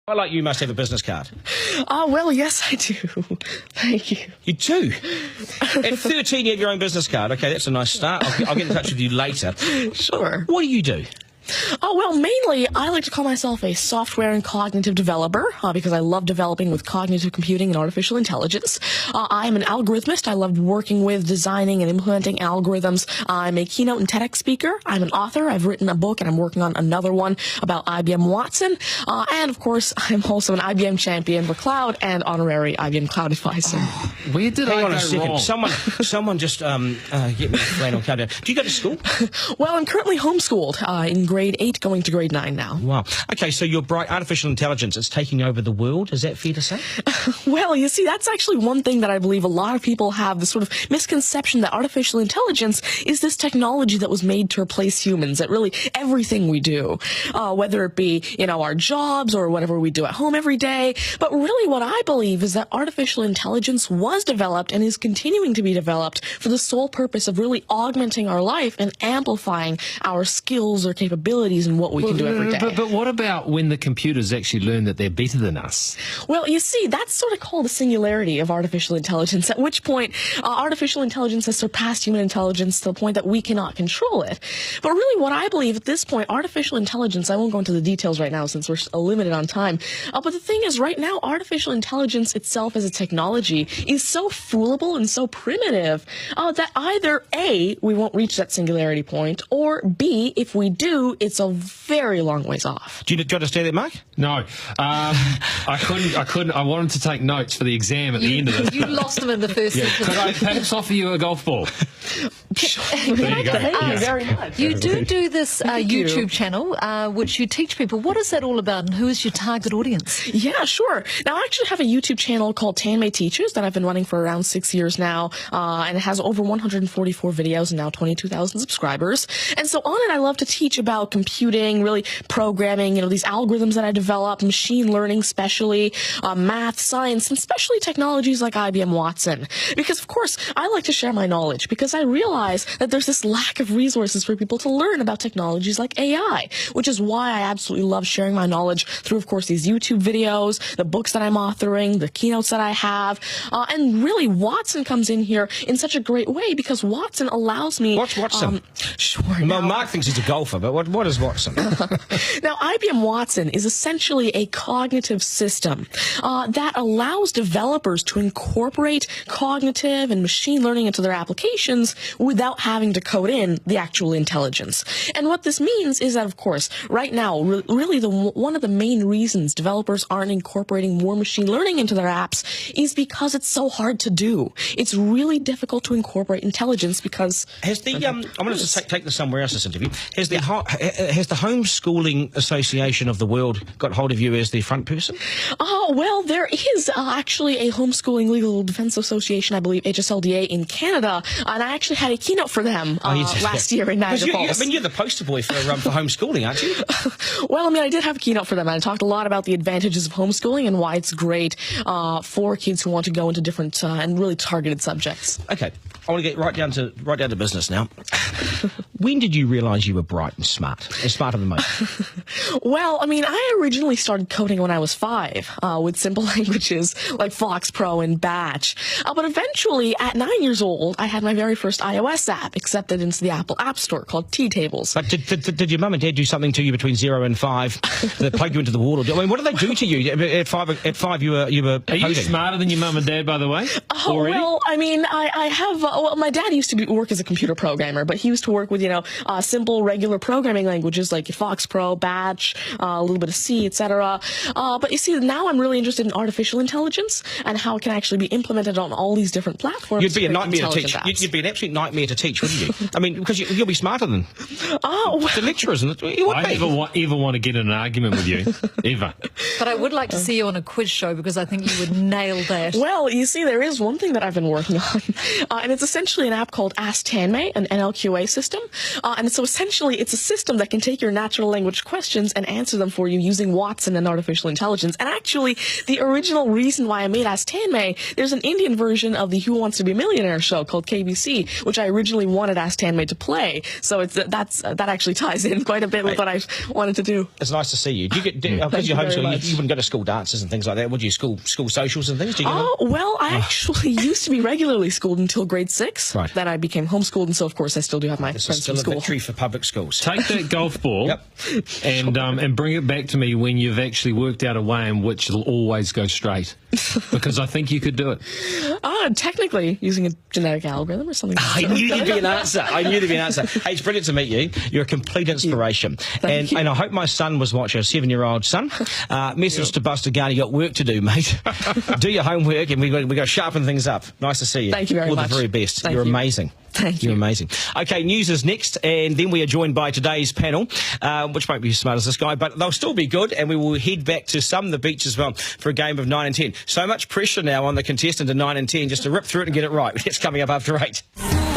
I like you must have a business card. Well, yes, I do. Thank you. You do? At 13, you have your own business card. Okay, that's a nice start. I'll get in touch with you later. Sure. What do you do? Oh, well, mainly, I like to call myself a software and cognitive developer because I love developing with cognitive computing and artificial intelligence. I am an algorithmist. I love working with, designing, and implementing algorithms. I'm a keynote and TEDx speaker. I'm an author. I've written a book, and I'm working on another one about IBM Watson. And, of course, I'm also an IBM champion for cloud and honorary IBM cloud advisor. Where did Hang I on go a second. wrong? Someone just get me a flannel card. Do you go to school? Well, I'm currently homeschooled in grade 8, going to grade 9 now. Wow. Okay, so you're bright. Artificial intelligence is taking over the world. Is that fair to say? Well, you see, that's actually one thing that I believe a lot of people have, this sort of misconception that artificial intelligence is this technology that was made to replace humans at really everything we do, whether it be, our jobs or whatever we do at home every day. But really what I believe is that artificial intelligence was developed and is continuing to be developed for the sole purpose of really augmenting our life and amplifying our skills or capabilities and what we can do every day. But what about when the computers actually learn that they're better than us? Well, you see, that's sort of called the singularity of artificial intelligence, at which point artificial intelligence has surpassed human intelligence to the point that we cannot control it. But really what I believe at this point, artificial intelligence, I won't go into the details right now since we're limited on time, but the thing is right now, artificial intelligence itself as a technology is so foolable and so primitive that either A, we won't reach that singularity point, or B, if we do, it's a very long ways off. Do you understand that, Mark? No. I couldn't. I wanted to take notes for the exam at the end of it. You lost them in the first sentence. Could I perhaps offer you a golf ball? There you go. Thank you very much. You do this YouTube channel, which you teach people. What is that all about, and who is your target audience? Yeah, sure. Now, I actually have a YouTube channel called Tanmay Teaches that I've been running for around 6 years now, and it has over 144 videos and now 22,000 subscribers. And so on it, I love to teach about computing, really programming, these algorithms that I develop, machine learning especially, math, science, and especially technologies like IBM Watson. Because, of course, I like to share my knowledge because I realize that there's this lack of resources for people to learn about technologies like AI, which is why I absolutely love sharing my knowledge through, of course, these YouTube videos, the books that I'm authoring, the keynotes that I have, and really Watson comes in here in such a great way because Watson allows me... What's Watson? Sure. Well, Mark thinks he's a golfer, but what is Watson? Now, IBM Watson is essentially a cognitive system that allows developers to incorporate cognitive and machine learning into their applications without having to code in the actual intelligence. And what this means is that, of course, right now, really one of the main reasons developers aren't incorporating more machine learning into their apps is because it's so hard to do. It's really difficult to incorporate intelligence because... Has the I'm going to take this somewhere else, this interview. Has the Homeschooling Association of the World got hold of you as the front person? Oh, well, there is actually a Homeschooling Legal Defense Association, I believe, HSLDA in Canada, and I actually had a keynote for them last year in Niagara Falls. You're the poster boy for homeschooling, aren't you? Well, I did have a keynote for them, and I talked a lot about the advantages of homeschooling and why it's great for kids who want to go into different and really targeted subjects. Okay, I want to get right down to business now. When did you realise you were bright and smarter than most? Well, I originally started coding when I was 5 with simple languages like FoxPro and Batch. But eventually, at 9 years old, I had my very first iOS app accepted into the Apple App Store called T-Tables. But did your mum and dad do something to you between 0 and 5 that plugged you into the wall? What did they do to you at 5? You were Are coding. you smarter than your mum and dad, by the way? Already? Well, I have. My dad used to work as a computer programmer, but he used to work with simple regular programming languages like FoxPro, Batch, a little bit of C, etc. But you see, now I'm really interested in artificial intelligence and how it can actually be implemented on all these different platforms. You'd be a nightmare to teach. You'd be an absolute nightmare to teach, wouldn't you? Because you'll be smarter than the lecturers. I never ever want to get in an argument with you, ever. But I would like to see you on a quiz show because I think you would nail that. Well, you see, there is one thing that I've been working on, and it's essentially an app called Ask Tanmay, an NLQA system. And so essentially, it's a system system that can take your natural language questions and answer them for you using Watson and artificial intelligence. And actually, the original reason why I made Ask Tanmay, there's an Indian version of the Who Wants to Be a Millionaire show called KBC, which I originally wanted Ask Tanmay to play. So that actually ties in quite a bit with what I wanted to do. It's nice to see you. Do you get because you're homeschooled? You wouldn't go to school dances and things like that, would you? School socials and things. Do you well, I actually used to be regularly schooled until grade 6. Right. Then I became homeschooled, and so of course I still do have my This is friends still from a school. victory for public schools. Take that golf ball Yep. and bring it back to me when you've actually worked out a way in which it'll always go straight. Because I think you could do it. Technically, using a genetic algorithm or something. I knew there'd be an answer. Hey, it's brilliant to meet you. You're a complete inspiration. Thank you. And I hope my son was watching, a 7-year-old son. Message to Buster Garner, you got work to do, mate. Do your homework, and we got to sharpen things up. Nice to see you. Thank you very All much. the very best. Thank You're you. amazing. Thank You're you. amazing. Okay, news is next, and then we are joined by today's panel, which won't be as smart as this guy, but they'll still be good, and we will head back to some of the beach as well for a game of 9 and 10. So much pressure now on the contestant in 9 and 10 just to rip through it and get it right. It's coming up after 8.